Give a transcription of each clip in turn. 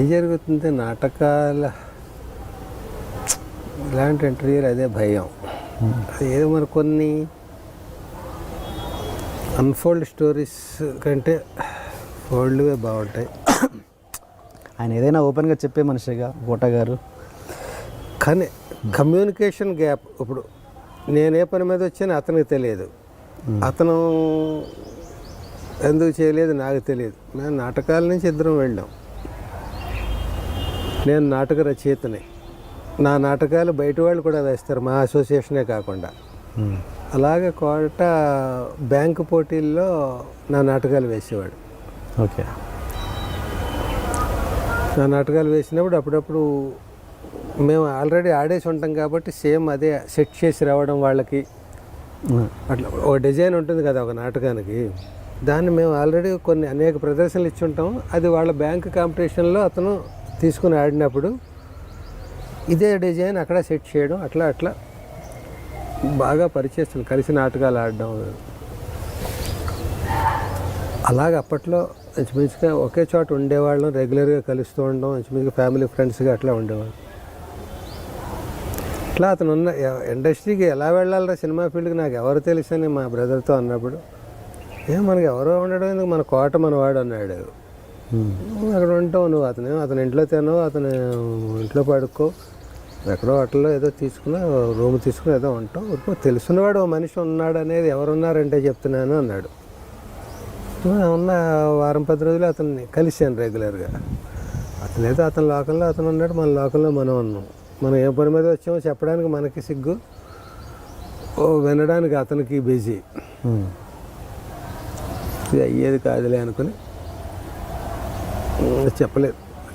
ఏం జరుగుతుంది నాటకాల ఇలాంటి ఇంటర్వ్యూలు అదే భయం. అది ఏదో మరి కొన్ని అన్ఫోల్డ్ స్టోరీస్ కంటే ఫోల్డ్వే బాగుంటాయి. ఆయన ఏదైనా ఓపెన్గా చెప్పే మనిషిగా కోట గారు. కానీ కమ్యూనికేషన్ గ్యాప్. ఇప్పుడు నేనే పని మీద వచ్చాను అతనికి తెలియదు, అతను ఎందుకు చేయలేదు నాకు తెలియదు. మేము నాటకాల నుంచి ఇద్దరం వెళ్ళాం. నేను నాటక రచయితని, నా నాటకాలు బయట వాళ్ళు కూడా వేస్తారు, మా అసోసియేషనే కాకుండా. అలాగే కోట బ్యాంకు పోటీల్లో నా నాటకాలు వేసేవాడు. ఓకే. నా నాటకాలు వేసినప్పుడు అప్పుడప్పుడు మేము ఆల్రెడీ ఆడేసి ఉంటాం కాబట్టి సేమ్ అదే సెట్ చేసి రావడం వాళ్ళకి. అట్లా ఒక డిజైన్ ఉంటుంది కదా ఒక నాటకానికి, దాన్ని మేము ఆల్రెడీ కొన్ని అనేక ప్రదర్శనలు ఇచ్చి ఉంటాం. అది వాళ్ళ బ్యాంక్ కాంపిటీషన్లో అతను తీసుకుని ఆడినప్పుడు ఇదే డిజైన్ అక్కడ సెట్ చేయడం, అట్లా అట్లా బాగా పరిచయం, కలిసి నాటకాలు ఆడడం. అలాగ అప్పట్లో ఇంచుమించుగా ఒకే చోట ఉండేవాళ్ళం, రెగ్యులర్గా కలుస్తూ ఉండడం, ఇంచుమించుగా ఫ్యామిలీ ఫ్రెండ్స్గా అట్లా ఉండేవాళ్ళం. అట్లా అతను ఉన్న ఇండస్ట్రీకి ఎలా వెళ్ళాలరా సినిమా ఫీల్డ్కి నాకు ఎవరు తెలుసని మా బ్రదర్తో అన్నప్పుడు, మనకి ఎవరో ఉండడం ఎందుకు, మన కోట మనవాడు అన్నాడు. అక్కడ ఉంటావు నువ్వు, అతని ఇంట్లో తినవు, అతను ఇంట్లో పడుకో, ఎక్కడో హోటల్లో ఏదో తీసుకుని రూమ్ తీసుకుని ఏదో ఉంటావు, తెలుసున్నవాడు ఓ మనిషి ఉన్నాడు అనేది ఎవరున్నారంటే చెప్తున్నాను అన్నాడు. ఉన్న వారం 10 రోజులు అతన్ని కలిశాను రెగ్యులర్గా. అతను ఏదో అతని లోకంలో అతను ఉన్నాడు, మన లోకంలో మనం ఉన్నాం. మనం ఏ పని మీద వచ్చామో చెప్పడానికి మనకి సిగ్గు, వినడానికి అతనికి బిజీ. ఇది అయ్యేది కాదులే అనుకుని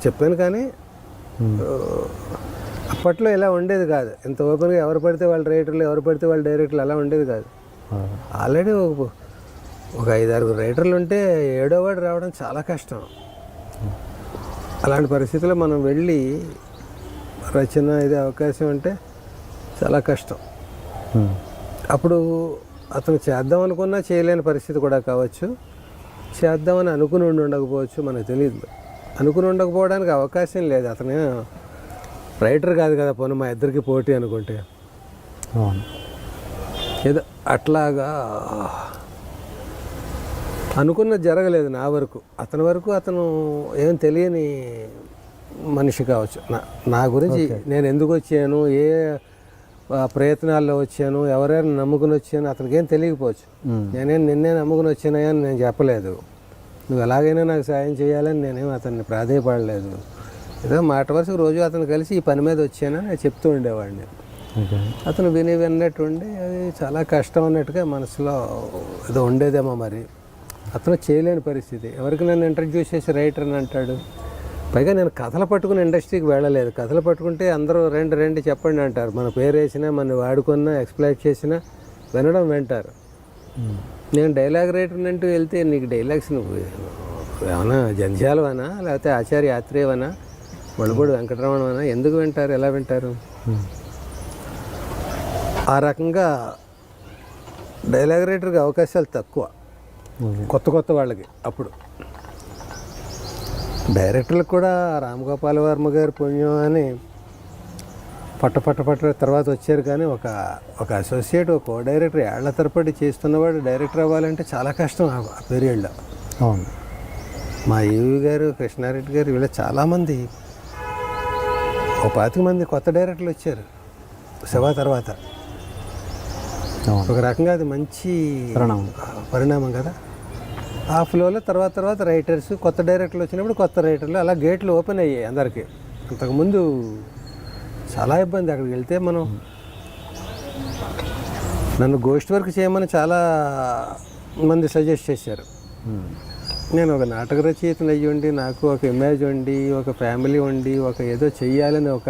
చెప్పాను. కానీ అప్పట్లో ఇలా ఉండేది కాదు, ఇంత ఓపెన్గా ఎవరు పడితే వాళ్ళ రైటర్లు, ఎవరు పడితే వాళ్ళ డైరెక్టర్లు అలా ఉండేది కాదు. ఆల్రెడీ ఒక 5-6 రైటర్లు ఉంటే 7వ వాడు రావడం చాలా కష్టం. అలాంటి పరిస్థితుల్లో మనం వెళ్ళి రచన ఇదే అవకాశం అంటే చాలా కష్టం. అప్పుడు అతను చేద్దాం అనుకున్నా చేయలేని పరిస్థితి కూడా కావచ్చు, చేద్దామని అనుకుని ఉండకపోవచ్చు, మనకు తెలియదు. అనుకుని ఉండకపోవడానికి అవకాశం లేదు. అతను రైటర్ కాదు కదా, పోనీ మా ఇద్దరికి పోటీ అనుకుంటే. ఏదో అట్లాగా అనుకున్నది జరగలేదు నా వరకు. అతని వరకు అతను ఏం తెలియని మనిషి కావచ్చు. నా గురించి నేను ఎందుకు వచ్చాను, ఏ ప్రయత్నాల్లో వచ్చాను, ఎవరైనా నమ్ముకుని వచ్చాను అతనికి ఏం తెలియకపోవచ్చు. నిన్నే నమ్ముకుని వచ్చానయ్యా అని నేను చెప్పలేదు, నువ్వు ఎలాగైనా నాకు సాయం చేయాలని నేనేం అతన్ని ప్రాధేయపడలేదు. ఏదో మాట వరుసకు రోజు అతను కలిసి ఈ పని మీద వచ్చానని నేను చెప్తూ ఉండేవాడిని. అతను విన్నట్టుండి అది చాలా కష్టం అన్నట్టుగా మనసులో ఏదో ఉండేదేమో. మరి అతను చేయలేని పరిస్థితి. ఎవరికి నన్ను ఇంట్రడ్యూస్ చేసి రైటర్ అని అంటాడు. పైగా నేను కథలు పట్టుకుని ఇండస్ట్రీకి వెళ్ళలేదు. కథలు పట్టుకుంటే అందరూ రెండు చెప్పండి అంటారు. మన పేరు వేసినా, మన వాడుకున్నా, ఎక్స్ప్లైట్ చేసినా వినడం వింటారు. నేను డైలాగ్ రైటర్ అంటూ వెళ్తే నీకు డైలాగ్స్ నువ్వు ఏమన్నా జంధ్యాలవనా, లేకపోతే ఆచార్య ఆత్రేయవనా, మణిపూడి వెంకటరమణవనా, ఎందుకు వింటారు, ఎలా వింటారు? ఆ రకంగా డైలాగ్ రైటర్కి అవకాశాలు తక్కువ కొత్త వాళ్ళకి. అప్పుడు డైరెక్టర్లకు కూడా రామగోపాల్ వర్మ గారి పుణ్యం అని పట్ట తర్వాత వచ్చారు. కానీ ఒక అసోసియేట్, ఒక కో డైరెక్టర్ ఏళ్ల తరబడి చేస్తున్నవాడు డైరెక్టర్ అవ్వాలంటే చాలా కష్టం ఆ పీరియడ్లో. అవును. మా ఈవి గారు, కృష్ణారెడ్డి గారు, వీళ్ళ చాలామంది, 25 మంది కొత్త డైరెక్టర్లు వచ్చారు శివ తర్వాత. ఒక రకంగా అది మంచి పరిణామం కదా. ఆ ఫ్లోలో తర్వాత రైటర్స్, కొత్త డైరెక్టర్లు వచ్చినప్పుడు కొత్త రైటర్లు, అలా గేట్లు ఓపెన్ అయ్యాయి అందరికీ. అంతకుముందు చాలా ఇబ్బంది. అక్కడికి వెళ్తే నన్ను గోస్ట్ వర్క్ చేయమని చాలా మంది సజెస్ట్ చేశారు. నేను ఒక నాటక రచయితను అయ్యి ఉండి, నాకు ఒక ఇమేజ్ ఉండి, ఒక ఫ్యామిలీ ఉండి, ఒక ఏదో చెయ్యాలని ఒక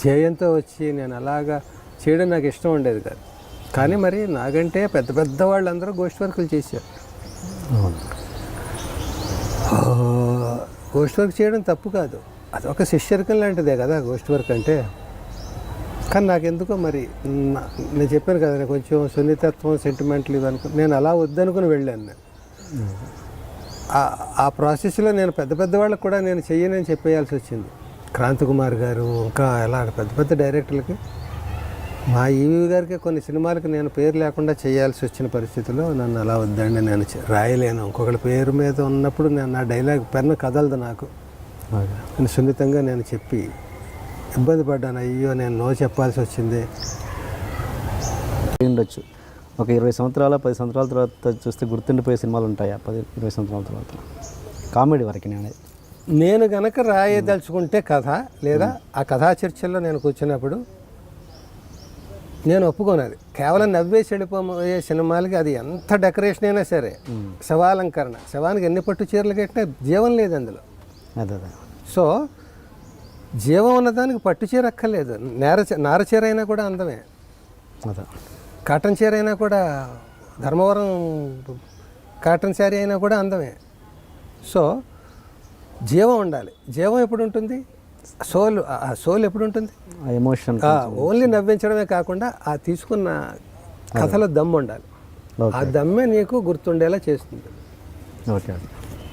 ధ్యేయంతో వచ్చి నేను అలాగా చేయడం నాకు ఇష్టం ఉండేది కాదు. కానీ మరి నాకంటే పెద్ద వాళ్ళందరూ గోస్ట్ వర్కులు చేశారు. గోస్ట్ వర్క్ చేయడం తప్పు కాదు, అది ఒక శిష్యరికం లాంటిదే కదా గోస్ట్ వర్క్ అంటే. కానీ నాకెందుకో మరి నేను చెప్పాను కదా, నేను కొంచెం సున్నితత్వం, సెంటిమెంట్లు ఇవి నేను అలా వద్దనుకుని వెళ్ళాను. నేను ఆ ప్రాసెస్లో నేను పెద్ద పెద్ద వాళ్ళకి కూడా నేను చెయ్యనని చెప్పేయాల్సి వచ్చింది. క్రాంతి కుమార్ గారు, ఇంకా ఎలా పెద్ద పెద్ద డైరెక్టర్లకి, మా ఈవీ గారికి కొన్ని సినిమాలకి నేను పేరు లేకుండా చేయాల్సి వచ్చిన పరిస్థితిలో నన్ను అలా వద్దండి, నేను రాయలేను, ఇంకొకరి పేరు మీద ఉన్నప్పుడు నేను నా డైలాగ్ పెన్ను కదలదు నాకు. నేను సున్నితంగా నేను చెప్పి ఇబ్బంది పడ్డాను. అయ్యో నేను నో చెప్పాల్సి వచ్చింది. ఉండొచ్చు ఒక 20 సంవత్సరాల 10 సంవత్సరాల తర్వాత చూస్తే గుర్తుండిపోయే సినిమాలు ఉంటాయా 10-20 సంవత్సరాల తర్వాత కామెడీ వరకు? నేను గనక రాయదలుచుకుంటే కథ, లేదా ఆ కథా చర్చల్లో నేను కూర్చున్నప్పుడు నేను ఒప్పుకోనది. కేవలం నవ్వేసి వెళ్ళిపోయే సినిమాలకి అది ఎంత డెకరేషన్ అయినా సరే, శవాలంకరణ, శవానికి ఎన్ని పట్టు చీరలు కట్టినా జీవం లేదు అందులో. అదే సో జీవం ఉన్నదానికి పట్టు చీర అక్కర్లేదు. నార చీర అయినా కూడా అందమే, అదే కాటన్ చీర అయినా కూడా, ధర్మవరం కాటన్ శారీ అయినా కూడా అందమే. సో జీవం ఉండాలి. జీవం ఎప్పుడు ఉంటుంది? సోల్ ఎప్పుడు ఉంటుంది? ఎమోషన్. ఓన్లీ నవ్వించడమే కాకుండా ఆ తీసుకున్న కథలో దమ్ము ఉండాలి. ఆ దమ్మే నీకు గుర్తుండేలా చేస్తుంది. ఓకే,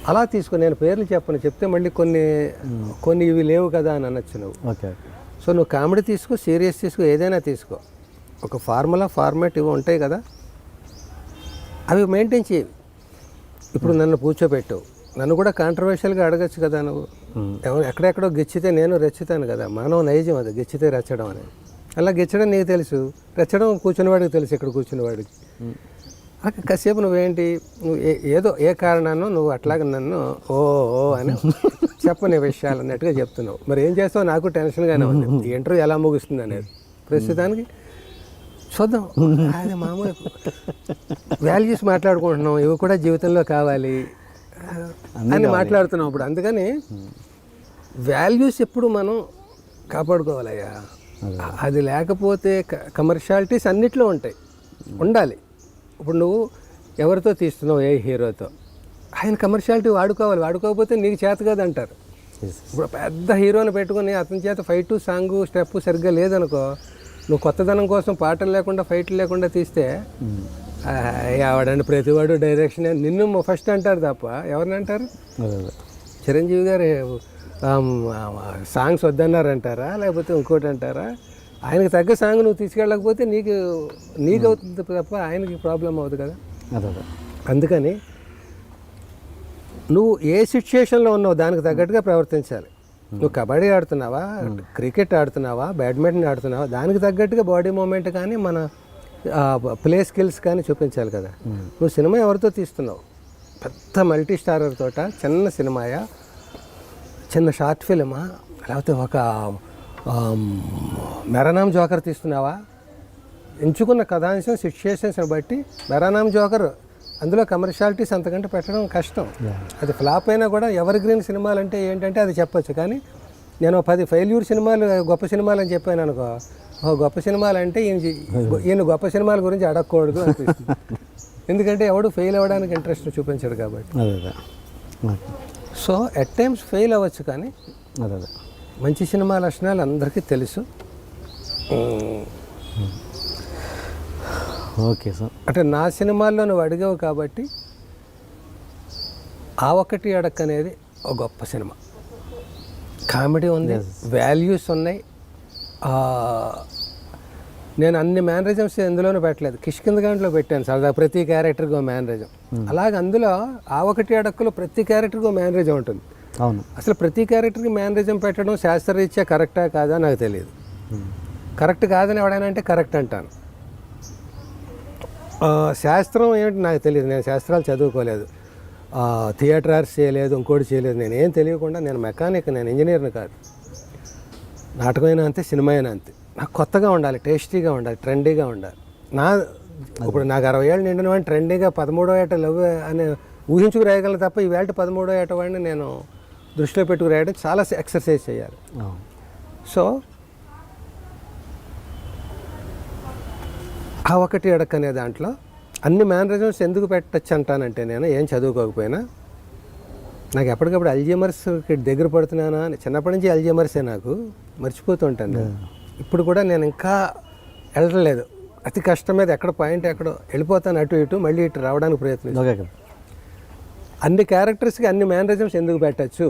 అలా తీసుకుని నేను పేర్లు చెప్పను, చెప్తే మళ్ళీ కొన్ని ఇవి లేవు కదా అని అనొచ్చు నువ్వు. ఓకే. సో నువ్వు కామెడీ తీసుకో, సీరియస్ తీసుకో, ఏదైనా తీసుకో, ఒక ఫార్మాట్ ఇవి ఉంటాయి కదా, అవి మెయింటైన్ చేయి. ఇప్పుడు నన్ను కూర్చోబెట్టు, నన్ను కూడా కాంట్రవర్షియల్గా అడగచ్చు కదా నువ్వు. ఎక్కడెక్కడో గిచ్చితే నేను రెచ్చుతాను కదా, మానవ నైజం అది, గిచ్చితే రెచ్చడం అనేది. అలా గిచ్చడం నీకు తెలుసు, రెచ్చడం కూర్చున్నవాడికి తెలుసు, ఇక్కడ కూర్చున్నవాడికి. కాసేపు నువ్వేంటి, నువ్వు ఏదో ఏ కారణాన్నో నువ్వు అట్లాగే నన్ను ఓ అని చెప్పని విషయాలు అన్నట్టుగా చెప్తున్నావు. మరి ఏం చేస్తావు? నాకు టెన్షన్గానే ఉంది ఈ ఇంటర్వ్యూ ఎలా ముగుస్తుంది అనేది. ప్రస్తుతానికి చూద్దాం. అది మామూలు వాల్యూస్ మాట్లాడుకుంటున్నాం, ఇవి కూడా జీవితంలో కావాలి అని మాట్లాడుతున్నాం ఇప్పుడు. అందుకని వాల్యూస్ ఎప్పుడు మనం కాపాడుకోవాలయ్యా. అది లేకపోతే కమర్షియాలిటీస్ అన్నిట్లో ఉంటాయి, ఉండాలి. ఇప్పుడు నువ్వు ఎవరితో తీస్తున్నావు, ఏ హీరోతో, ఆయన కమర్షియాలిటీ వాడుకోకపోతే నీకు చేత కాదంటారు. ఇప్పుడు పెద్ద హీరోని పెట్టుకుని అతని చేత ఫైటు, సాంగు, స్టెప్ సరిగ్గా లేదనుకో, నువ్వు కొత్తదనం కోసం పాటలు లేకుండా ఫైట్లు లేకుండా తీస్తే ఆవిడండి ప్రతివాడు డైరెక్షన్ నిన్ను ఫస్ట్ అంటారు తప్ప ఎవరిని అంటారు? చిరంజీవి గారు సాంగ్స్ వద్దన్నారంటారా, లేకపోతే ఇంకోటి అంటారా? ఆయనకి తగ్గ సాంగ్ నువ్వు తీసుకెళ్ళకపోతే నీకు అవుతుంది తప్ప ఆయనకి ప్రాబ్లం అవుతుంది కదా. అందుకని నువ్వు ఏ సిచ్యుయేషన్లో ఉన్నావు దానికి తగ్గట్టుగా ప్రవర్తించాలి. నువ్వు కబడ్డీ ఆడుతున్నావా, క్రికెట్ ఆడుతున్నావా, బ్యాడ్మింటన్ ఆడుతున్నావా, దానికి తగ్గట్టుగా బాడీ మూమెంట్ కానీ మన ప్లే స్కిల్స్ కానీ చూపించాలి కదా. నువ్వు సినిమా ఎవరితో తీస్తున్నావు? పెద్ద మల్టీ స్టారర్ తోట, చిన్న సినిమాయా, చిన్న షార్ట్ ఫిల్మా, లేకపోతే ఒక మెరానామ్ జోకర్ తీస్తున్నావా? ఎంచుకున్న కథాంశం సిచ్యుయేషన్స్ని బట్టి మెరానామ్ జోకర్, అందులో కమర్షియాలిటీస్ అంతకంటే పెట్టడం కష్టం. అది ఫ్లాప్ అయినా కూడా ఎవర్ గ్రీన్ సినిమాలు అంటే ఏంటంటే అది చెప్పొచ్చు. కానీ నేను 10 ఫెయిల్యూర్ సినిమాలు గొప్ప సినిమాలు అని చెప్పాను అనుకో, గొప్ప సినిమాలు అంటే ఈయన గొప్ప సినిమాల గురించి అడగకూడదు అనిపిస్తుంది. ఎందుకంటే ఎవడు ఫెయిల్ అవ్వడానికి ఇంట్రెస్ట్ చూపించాడు కాబట్టి. సో ఎట్ టైమ్స్ ఫెయిల్ అవ్వచ్చు, కానీ మంచి సినిమా లక్షణాలు అందరికీ తెలుసు. Okay sir. అంటే నా సినిమాల్లో నువ్వు అడిగావు కాబట్టి ఆ ఒక్కటి అడక్ అనేది ఒక గొప్ప సినిమా. కామెడీ ఉంది, వాల్యూస్ ఉన్నాయి. నేను అన్ని మేనరిజమ్స్ ఎందులోనూ పెట్టలేదు, కిష్కిందగాంట్లో పెట్టాను సరదా, ప్రతి క్యారెక్టర్కి ఒక మేనరిజం. అలాగే అందులో ఆ ఒకటి అడక్కులో ప్రతి క్యారెక్టర్కి ఒక మేనరిజం ఉంటుంది. అవును. అసలు ప్రతి క్యారెక్టర్కి మేనరిజం పెట్టడం శాస్త్రరీత్యా కరెక్టా కాదా నాకు తెలియదు. కరెక్ట్ కాదని ఎవడైనా కరెక్ట్ అంటాను. శాస్త్రం ఏమిటి నాకు తెలియదు, నేను శాస్త్రాలు చదువుకోలేదు, థియేటర్ ఆర్ట్స్ చేయలేదు, ఇంకోటి చేయలేదు. నేను ఏం తెలియకుండా, నేను మెకానిక్, నేను ఇంజనీర్ని కాదు. నాటకమైనా అంతే, సినిమా అయినా అంతే. నాకు కొత్తగా ఉండాలి, టేస్టీగా ఉండాలి, ట్రెండీగా ఉండాలి. ఇప్పుడు నాకు 60 ఏళ్ళు నిండిన వాడిని ట్రెండీగా 13వ ఏట లవ్ అని ఊహించుకు రాయగలను తప్ప ఈవేళ 13వ ఏట వాడిని నేను దృష్టిలో పెట్టుకు రాయడం చాలా ఎక్సర్సైజ్ చేయాలి. సో ఆ ఒకటి అడక్ అనే దాంట్లో అన్ని మేనరిజమ్స్ ఎందుకు పెట్టచ్చు అంటానంటే, నేను ఏం చదువుకోకపోయినా నాకు ఎప్పటికప్పుడు అల్జీమర్స్కి దగ్గర పడుతున్నానా అని, చిన్నప్పటి నుంచి అల్జీమర్సే, నాకు మర్చిపోతుంటాను నేను. ఇప్పుడు కూడా నేను ఇంకా వెళ్ళలేదు, అతి కష్టం మీద ఎక్కడ పాయింట్ ఎక్కడో వెళ్ళిపోతాను, అటు ఇటు మళ్ళీ ఇటు రావడానికి ప్రయత్నిస్తాను. అన్ని క్యారెక్టర్స్కి అన్ని మేనరిజమ్స్ ఎందుకు పెట్టచ్చు,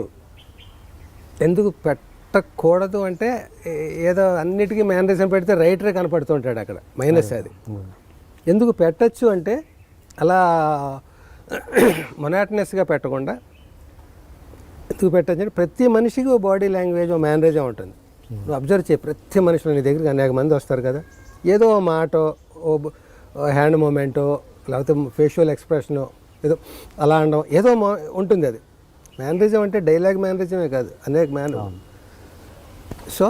ఎందుకు పెట్టకూడదు అంటే ఏదో అన్నిటికీ మేనరిజం పెడితే రైటరే కనపడుతుంటాడు అక్కడ, మైనస్ అది. ఎందుకు పెట్టచ్చు అంటే అలా మొనాటనస్గా పెట్టకుండా ఎందుకు పెట్టచ్చు అంటే ప్రతి మనిషికి ఓ బాడీ లాంగ్వేజ్, ఓ మేనరిజం ఉంటుంది. నువ్వు అబ్జర్వ్ చేయి, ప్రతి మనుషులు నీ దగ్గరికి అనేక మంది వస్తారు కదా, ఏదో ఓ మాటో, ఓ హ్యాండ్ మూమెంటో, లేకపోతే ఫేషియల్ ఎక్స్ప్రెషనో ఏదో అలా అనడం ఏదో ఉంటుంది. అది మేనరిజం అంటే డైలాగ్ మేనరిజమే కాదు, అనేక సో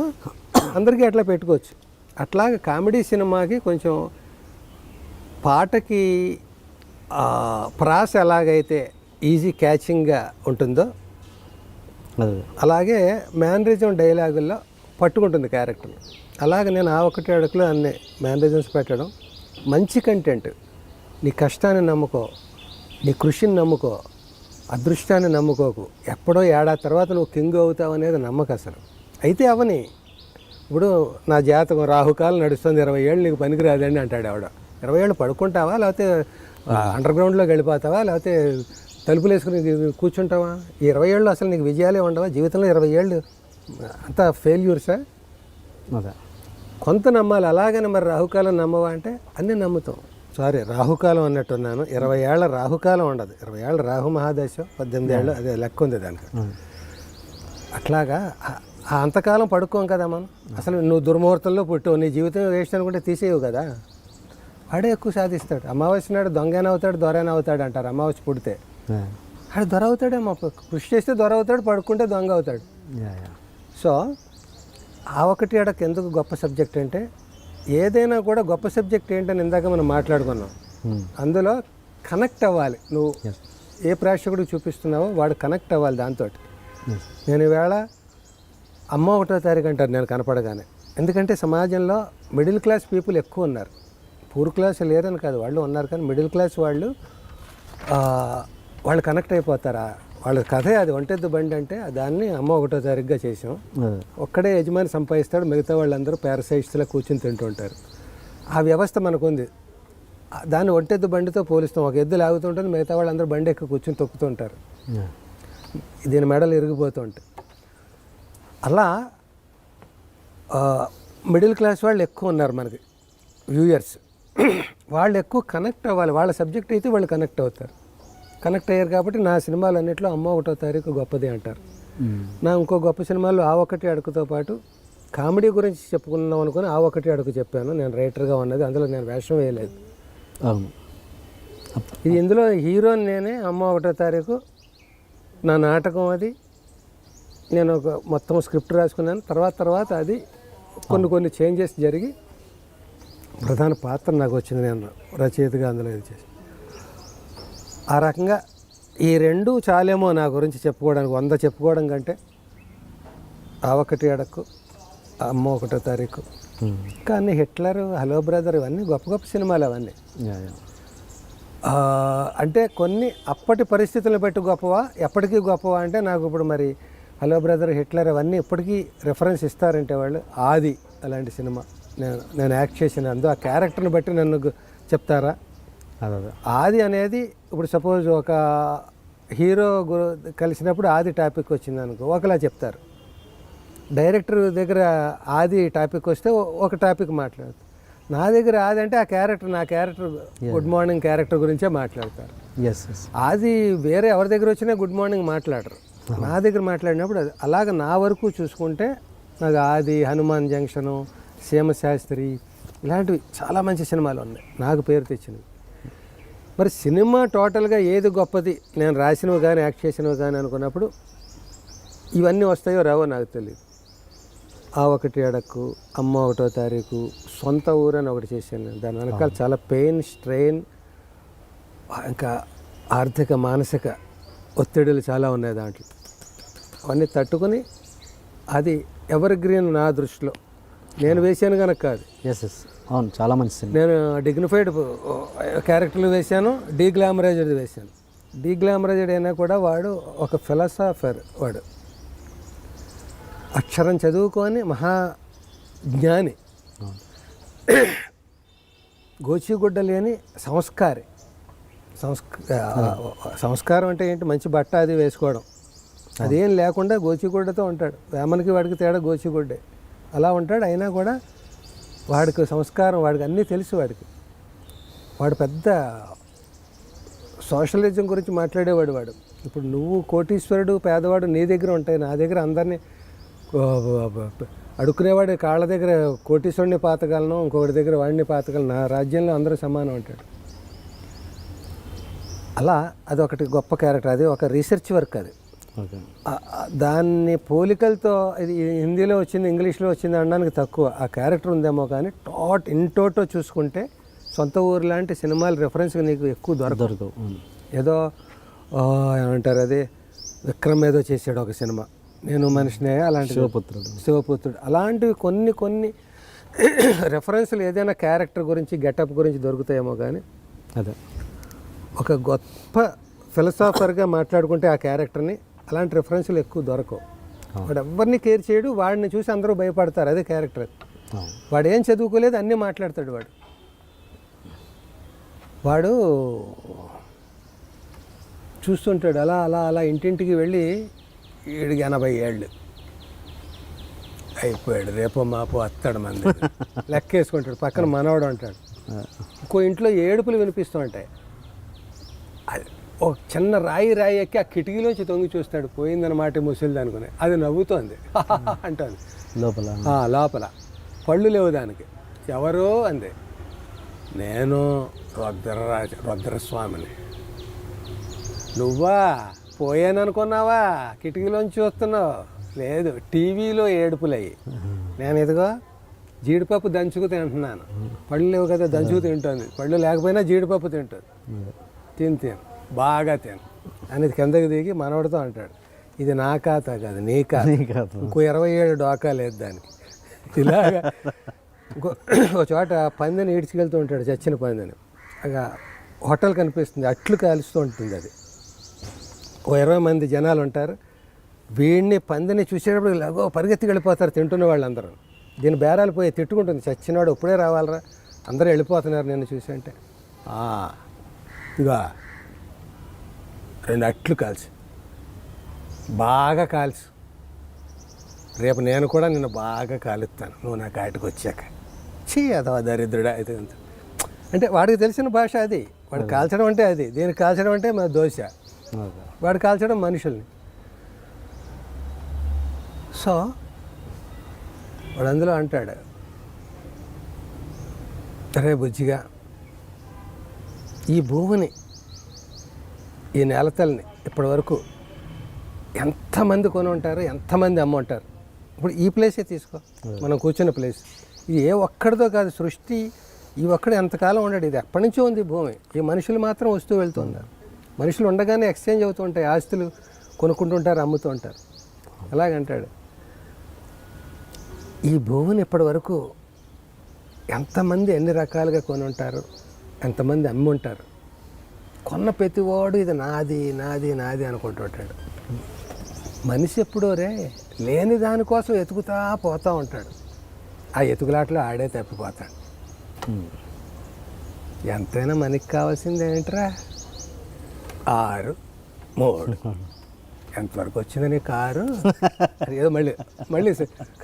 అందరికీ అట్లా పెట్టుకోవచ్చు. అట్లాగే కామెడీ సినిమాకి కొంచెం పాటకి ప్రాస ఎలాగైతే ఈజీ క్యాచింగ్గా ఉంటుందో అలాగే మేనరిజం డైలాగుల్లో పట్టుకుంటుంది క్యారెక్టర్. అలాగే నేను ఆ ఒకటి అడుగులో అన్ని మేనరిజమ్స్ పెట్టడం, మంచి కంటెంట్, నీ కష్టాన్ని నమ్ముకో, నీ కృషిని నమ్ముకో, అదృష్టాన్ని నమ్ముకోకు, ఎప్పుడో ఏడాది తర్వాత నువ్వు కింగ్ అవుతావు అనేది నమ్మక అసలు. అయితే అవని ఇప్పుడు నా జాతకం రాహుకాలం నడుస్తుంది, 20 ఏళ్ళు నీకు పనికిరాదండి అంటాడు ఆవిడ. 20 ఏళ్ళు పడుకుంటావా, లేకపోతే అండర్ గ్రౌండ్లోకి వెళ్ళిపోతావా, లేకపోతే తలుపులు వేసుకుని కూర్చుంటావా? ఈ 20 ఏళ్ళు అసలు నీకు విజయాలే ఉండవా జీవితంలో? 20 ఏళ్ళు అంతా ఫెయిల్యూర్సా? కొంత నమ్మాలి. అలాగని మరి రాహుకాలం నమ్మవా అంటే అన్నీ నమ్ముతాం. సారీ, రాహుకాలం అన్నట్టున్నాను. 20 ఏళ్ళ రాహుకాలం ఉండదు, 20 ఏళ్ళ రాహు మహాదశ, 18 ఏళ్ళు అదే లెక్క ఉంది దానికి. అట్లాగా అంతకాలం పడుకోం కదా మనం. అసలు నువ్వు దుర్ముహూర్తంలో పుట్టావు, నీ జీవితం వేస్ట్ అనుకుంటే తీసేయవు కదా. వాడే ఎక్కువ సాధిస్తాడు. అమావాస్య నాడు దొంగన అవుతాడు, దొరైన అవుతాడు అంటారు. అమావాస్య పుడితే ఆడు దొర అవుతాడేమో, కృషి చేస్తే దొర అవుతాడు, పడుకుంటే దొంగ అవుతాడు. సో ఆ ఒకటి అడగ ఎందుకు గొప్ప సబ్జెక్ట్ అంటే, ఏదైనా కూడా గొప్ప సబ్జెక్ట్ ఏంటని ఇందాక మనం మాట్లాడుకున్నాం. అందులో కనెక్ట్ అవ్వాలి. నువ్వు ఏ ప్రేక్షకుడికి చూపిస్తున్నావో వాడు కనెక్ట్ అవ్వాలి దాంతో. నేను ఈవేళ అమ్మ 1వ తారీఖు అంటారు నేను కనపడగానే. ఎందుకంటే సమాజంలో మిడిల్ క్లాస్ పీపుల్ ఎక్కువ ఉన్నారు, పూర్ క్లాస్ లేరని కాదు, వాళ్ళు ఉన్నారు. కానీ మిడిల్ క్లాస్ వాళ్ళు కనెక్ట్ అయిపోతారా, వాళ్ళ కథే అది. ఒంటెద్దు బండి అంటే దాన్ని అమ్మ 1వ తారీఖుగా చేసాం. ఒక్కడే యజమాని సంపాదిస్తాడు, మిగతా వాళ్ళందరూ పారసైట్స్లో కూర్చొని తింటుంటారు. ఆ వ్యవస్థ మనకుంది. దాన్ని ఒంటెద్దు బండితో పోలిస్తాం. ఒక ఎద్దు లాగుతుంటుంది, మిగతా వాళ్ళందరూ బండి ఎక్కి కూర్చొని తొక్కుతుంటారు, దీని మెడలు ఇరిగిపోతుంటాయి. అలా మిడిల్ క్లాస్ వాళ్ళు ఎక్కువ ఉన్నారు మనకి వ్యూయర్స్. వాళ్ళు ఎక్కువ కనెక్ట్ అవ్వాలి. వాళ్ళ సబ్జెక్ట్ అయితే వాళ్ళు కనెక్ట్ అవుతారు. కనెక్ట్ అయ్యారు కాబట్టి నా సినిమాలన్నింటిలో అమ్మ 1వ తారీఖు గొప్పది అంటారు. నా ఇంకో గొప్ప సినిమాల్లో ఆ ఒకటి అడుగుతో పాటు కామెడీ గురించి చెప్పుకున్నాం అనుకుని ఆ ఒకటి అడుగు చెప్పాను. నేను రైటర్గా ఉన్నది, అందులో నేను వేషం వేయలేదు. ఇది ఇందులో హీరోని నేనే. అమ్మ 1వ తారీఖు నా నాటకం, అది నేను ఒక మొత్తం స్క్రిప్ట్ రాసుకున్నాను. తర్వాత అది కొన్ని చేంజెస్ జరిగి ప్రధాన పాత్ర నాకు వచ్చింది, నేను రచయితగా అందులో ఇది చేసి. ఆ రకంగా ఈ రెండు చాలేమో నా గురించి చెప్పుకోవడానికి. 100 చెప్పుకోవడం కంటే ఆ ఒకటి అడక్కు, అమ్మ 1వ తారీఖు, కానీ హిట్లర్, హలో బ్రదర్, ఇవన్నీ గొప్ప గొప్ప సినిమాలు. అవన్నీ అంటే కొన్ని అప్పటి పరిస్థితులను బట్టి గొప్పవా, ఎప్పటికీ గొప్పవా అంటే నాకు ఇప్పుడు మరి హలో బ్రదర్, హిట్లర్ అవన్నీ ఇప్పటికీ రెఫరెన్స్ ఇస్తారంటే వాళ్ళు. ఆది అలాంటి సినిమా నేను యాక్ట్ చేసిన, అందు ఆ క్యారెక్టర్ని బట్టి నన్ను చెప్తారా? ఆది అనేది ఇప్పుడు సపోజ్ ఒక హీరో కలిసినప్పుడు ఆది టాపిక్ వచ్చింది అనుకో, ఒకలా చెప్తారు. డైరెక్టర్ దగ్గర ఆది టాపిక్ వస్తే ఒక టాపిక్ మాట్లాడతారు. నా దగ్గర ఆది అంటే ఆ క్యారెక్టర్, నా క్యారెక్టర్ గుడ్ మార్నింగ్ క్యారెక్టర్ గురించే మాట్లాడతారు. ఆది వేరే ఎవరి దగ్గర వచ్చినా గుడ్ మార్నింగ్ మాట్లాడరు, నా దగ్గర మాట్లాడినప్పుడు అది. అలాగ నా వరకు చూసుకుంటే నాకు ఆది, హనుమాన్ జంక్షను, సీమశాస్త్రి ఇలాంటివి చాలా మంచి సినిమాలు ఉన్నాయి నాకు పేరు తెచ్చినవి. మరి సినిమా టోటల్గా ఏది గొప్పది, నేను రాసినవి కానీ యాక్ట్ చేసినవి కానీ అనుకున్నప్పుడు ఇవన్నీ వస్తాయో రావో నాకు తెలియదు. ఆ ఒకటి అడక్కు, అమ్మ 1వ తారీఖు, సొంత ఊరు అని ఒకటి చేశాను. దాని వెనకాల చాలా పెయిన్, స్ట్రెయిన్, ఇంకా ఆర్థిక మానసిక ఒత్తిడులు చాలా ఉన్నాయి దాంట్లో. అవన్నీ తట్టుకుని అది ఎవర్ గ్రీన్ నా దృష్టిలో. నేను వేసాను కనుక కాదు. అవును, చాలా మంచి సినిమా. నేను డిగ్నిఫైడ్ క్యారెక్టర్లు వేశాను, డీగ్లామరైజ్డ్ వేశాను. డీగ్లామరైజ్డ్ అయినా కూడా వాడు ఒక ఫిలాసఫర్, వాడు అక్షరం చదువుకొని మహాజ్ఞాని, గోచిగుడ్డ లేని సంస్కారి. సంస్కారం అంటే ఏంటి, మంచి బట్ట అది వేసుకోవడం, అదేం లేకుండా గోచిగుడ్డతో ఉంటాడు. వేమనకి వాడికి తేడా గోచిగుడ్డే, అలా ఉంటాడు. అయినా కూడా వాడికి సంస్కారం, వాడికి అన్నీ తెలుసు. వాడు పెద్ద సోషలిజం గురించి మాట్లాడేవాడు వాడు. ఇప్పుడు నువ్వు కోటీశ్వరుడు పేదవాడు నీ దగ్గర ఉంటాయి, నా దగ్గర అందరినీ అడుక్కునేవాడు కాళ్ళ దగ్గర కోటీశ్వరుని పాతగలను, ఇంకొకటి దగ్గర వాడిని పాతగలను, నా రాజ్యంలో అందరూ సమానం అంటాడు. అలా అదొకటి గొప్ప క్యారెక్టర్. అది ఒక రీసెర్చ్ వర్క్. అది దాన్ని పోలికలతో ఇది హిందీలో వచ్చింది, ఇంగ్లీష్లో వచ్చింది అనడానికి తక్కువ. ఆ క్యారెక్టర్ ఉందేమో కానీ ఇంటోటో చూసుకుంటే సొంత ఊరు లాంటి సినిమాలు రెఫరెన్స్ నీకు ఎక్కువ దొరకవు. ఏదో ఏమంటారు, అది విక్రమ్ ఏదో చేసాడు ఒక సినిమా, నేను మనిషినే, అలాంటి శివపుత్రుడు అలాంటివి కొన్ని రెఫరెన్స్లు ఏదైనా క్యారెక్టర్ గురించి గెటప్ గురించి దొరుకుతాయేమో కానీ అదే ఒక గొప్ప ఫిలసాఫర్గా మాట్లాడుకుంటే ఆ క్యారెక్టర్ని అలాంటి రెఫరెన్స్లు ఎక్కువ దొరకవు. వాడు ఎవరిని కేర్ చేయడు, వాడిని చూసి అందరూ భయపడతారు. అదే క్యారెక్టర్. వాడు ఏం చదువుకోలేదు, అన్నీ మాట్లాడతాడు. వాడు చూస్తుంటాడు అలా అలా అలా ఇంటింటికి వెళ్ళి, 80 ఏళ్ళు అయిపోయాడు, రేపో మాపో వస్తాడు మంది లెక్కేసుకుంటాడు. పక్కన మనవాడు ఉంటాడు. ఇంకో ఇంట్లో ఏడుపులు వినిపిస్తూ ఉంటాయి. అది ఒక చిన్న రాయి ఎక్కి ఆ కిటికీలోంచి తొంగి చూస్తాడు. పోయిందన్నమాట ముసలిది అనుకుని, అది నవ్వుతోంది అంటుంది లోపల. పళ్ళు లేవు దానికి. ఎవరో అంది, నేను రుద్రస్వామిని. నువ్వా పోయాననుకున్నావా? కిటికీలోంచి చూస్తున్నావు? లేదు, టీవీలో ఏడుపులయ్యి. నేను ఇదిగో జీడిపప్పు దంచుకు తింటున్నాను. పళ్ళు లేవు కదా, దంచుకు తింటుంది. పళ్ళు లేకపోయినా జీడిపప్పు తింటుంది. తిను బాగా తిను అనేది కిందకి దిగి మనవడితో అంటాడు, ఇది నా ఖాతా కాదు, నీ ఖాతా. ఇంకో 27 డోకా లేదు దానికి. ఇలాగా ఒక చోట పందిని ఈడ్చుకెళ్తూ ఉంటాడు, చచ్చిన పందిని. అలా హోటల్ కనిపిస్తుంది, అట్లు కాలుస్తూ ఉంటుంది. అది ఓ 20 మంది జనాలు ఉంటారు. వీడిని పందిని చూసేటప్పుడు ఇలాగో పరిగెత్తి వెళ్ళిపోతారు తింటున్న వాళ్ళందరూ. దీని బేరాలు పోయి తిట్టుకుంటుంది, చచ్చినవాడు ఇప్పుడే రావాలరా, అందరూ వెళ్ళిపోతున్నారు నిన్ను చూసి. అంటే ఇగా 2 అట్లు కాల్చి బాగా కాల్చు, రేపు నేను కూడా నిన్ను బాగా కాలుస్తాను నువ్వు నా కాటికి వచ్చాక. అదో దరిద్రుడా అయితే. అంటే వాడికి తెలిసిన భాష అది. వాడు కాల్చడం అంటే అది, దీనికి కాల్చడం అంటే మన దోశ, వాడు కాల్చడం మనుషుల్ని. సో వాడు అందులో అంటాడు, అరే బుజ్జిగా, ఈ భూమిని, ఈ నేలతల్ని ఇప్పటి వరకు ఎంతమంది కొని ఉంటారు, ఎంతమంది అమ్ముంటారు. ఇప్పుడు ఈ ప్లేసే తీసుకో, మనం కూర్చున్న ప్లేస్. ఇది ఏ ఒక్కడితో కాదు, సృష్టి ఈ ఒక్కడు ఎంతకాలం ఉండడు. ఇది ఎప్పటి నుంచో ఉంది భూమి. ఈ మనుషులు మాత్రం వస్తూ వెళ్తున్నారు. మనుషులు ఉండగానే ఎక్స్చేంజ్ అవుతూ ఉంటాయి, ఆస్తులు కొనుక్కుంటుంటారు, అమ్ముతూ ఉంటారు. అలాగంటాడు, ఈ భూమిని ఇప్పటి వరకు ఎంతమంది ఎన్ని రకాలుగా కొని ఉంటారు, ఎంతమంది అమ్మి ఉంటారు. కొన్న ప్రతివాడు ఇది నాది నాది నాది అనుకుంటుంటాడు. మనిషి ఎప్పుడో లేని దానికోసం ఎతుకుతా పోతూ ఉంటాడు. ఆ ఎతుకులాట్లో ఆడే తప్పిపోతాడు. ఎంతైనా మనకి కావాల్సింది ఏంట్రా, 6, 3. ఎంతవరకు వచ్చింది నీ కారు? ఏదో మళ్ళీ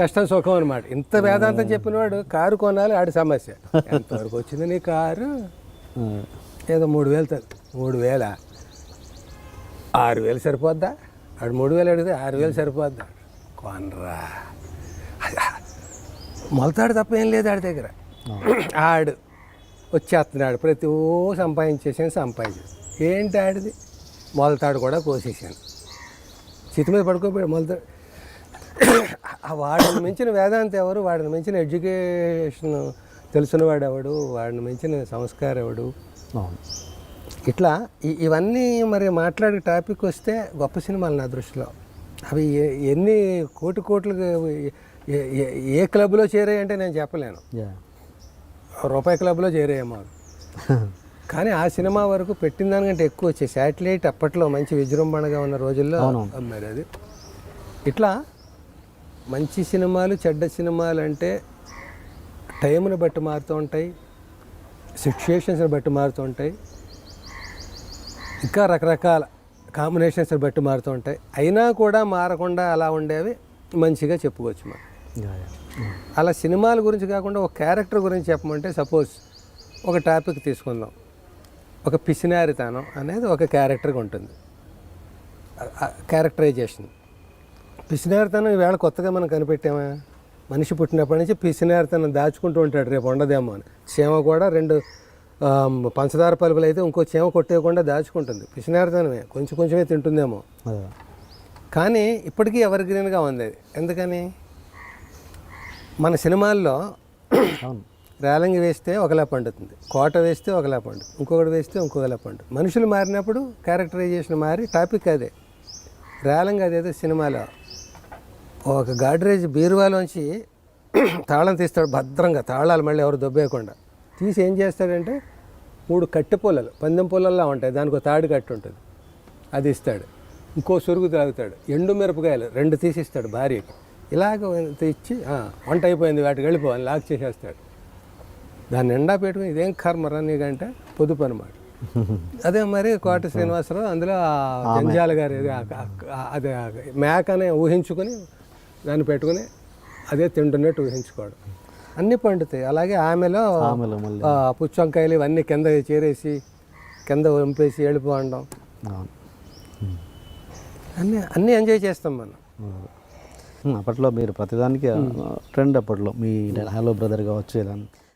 కష్టం సుఖం అనమాట. ఇంత వేదాంతం చెప్పినవాడు కారు కొనాలి, ఆడి సమస్య. ఎంతవరకు వచ్చింది నీ కారు? ఏదో 3,000. 3,000? 6,000 సరిపోద్దా? ఆడు 3,000 అడిగితే 6,000 సరిపోద్దా? కొనరా. మొలతాడు తప్ప ఏం లేదు ఆడి దగ్గర. ఆడు వచ్చేస్తున్నాడు, ప్రతి సంపాదించేసి ఏంటి ఆడిది? మొలతాడు కూడా కోసేసాను, చితి మీద పడుకోపోయాడు మొలతాడు. వాడిని మించిన వేదాంత ఎవరు, వాడిని మించిన ఎడ్యుకేషన్ తెలిసినవాడు ఎవడు, వాడిని మించిన సంస్కారం ఎవడు? ఇట్లా ఇవన్నీ మరి మాట్లాడే టాపిక్ వస్తే గొప్ప సినిమాలు నా దృష్టిలో. అవి ఎన్ని కోట్లు ఏ క్లబ్లో చేరాయంటే నేను చెప్పలేను. రూపాయి క్లబ్లో చేరాయేమో. కానీ ఆ సినిమా వరకు పెట్టిన దానికంటే ఎక్కువ వచ్చాయి. శాటిలైట్ అప్పట్లో మంచి విజృంభణగా ఉన్న రోజుల్లో అమ్మారు అది. ఇట్లా మంచి సినిమాలు, చెడ్డ సినిమాలు అంటే టైంని బట్టి మారుతూ ఉంటాయి, సిచ్యుయేషన్స్ని బట్టి మారుతూ ఉంటాయి. ఇంకా రకరకాల కాంబినేషన్స్ బట్టి మారుతూ ఉంటాయి. అయినా కూడా మారకుండా అలా ఉండేవి మంచిగా చెప్పుకోవచ్చు మనం. Yeah, yeah. అలా సినిమాల గురించి కాకుండా ఒక క్యారెక్టర్ గురించి చెప్పమంటే, సపోజ్ ఒక టాపిక్ తీసుకుందాం. ఒక పిసినారితనం అనేది ఒక క్యారెక్టర్గా ఉంటుంది. క్యారెక్టరైజేషన్. పిసినారితనం ఈవేళ కొత్తగా మనం కనిపెట్టామా? మనిషి పుట్టినప్పటి నుంచి పిసినారితనం దాచుకుంటూ ఉంటాడు, రేపు ఉండదేమో అని. చీమ కూడా 2 పంచదార పలుకులు అయితే ఇంకో చీమ కొట్టేయకుండా దాచుకుంటుంది. పిసినారితనమే, కొంచెం కొంచెమే తింటుందేమో. అదే. కానీ ఇప్పటికీ ఎవర్ గ్రీన్గా ఉంది అది. ఎందుకని? మన సినిమాల్లో అవును. రేలంగి వేస్తే ఒకలా పండుతుంది, కోట వేస్తే ఒకలా పండు, ఇంకొకటి వేస్తే ఇంకొకలా పండు. మనుషులు మారినప్పుడు క్యారెక్టరైజేషన్ మారి టాపిక్ అదే. రేలంగి అదేదో సినిమాలో ఒక గాడ్రేజ్ బీరువాలోంచి తాళం తీస్తాడు భద్రంగా, తాళాలు మళ్ళీ ఎవరు దొబ్బేయకుండా తీసి ఏం చేస్తాడంటే 3 కట్టె పొలాలు, పందెం పొలాల్లో ఉంటాయి, దానికి ఒక తాడు కట్టి ఉంటుంది, అది ఇస్తాడు. ఇంకో సురుగు తాగుతాడు. ఎండు మిరపకాయలు 2 తీసిస్తాడు భార్యకి. ఇలాగ ఇచ్చి వంట అయిపోయింది వాటికి వెళ్ళిపోవాలి లాక్ చేసేస్తాడు. దాన్ని ఎండా పెట్టుకుని ఇదేం కర్మరా నీకంటే పొదుపు అనమాట. అదే మరి కోట శ్రీనివాసరావు అందులో జంజాల గారి అదే మేకనే ఊహించుకొని దాన్ని పెట్టుకుని అదే తింటున్నట్టు ఊహించుకోవడం. అన్నీ పండుతాయి. అలాగే ఆమెలో మళ్ళీ పుచ్చంకాయలు ఇవన్నీ కింద చేరేసి కింద వంపేసి వెళ్ళిపోవడం, అన్నీ ఎంజాయ్ చేస్తాం మనం. అప్పట్లో మీరు ప్రతిదానికి ట్రెండ్, అప్పట్లో మీ హలో బ్రదర్ కావచ్చు ఇలా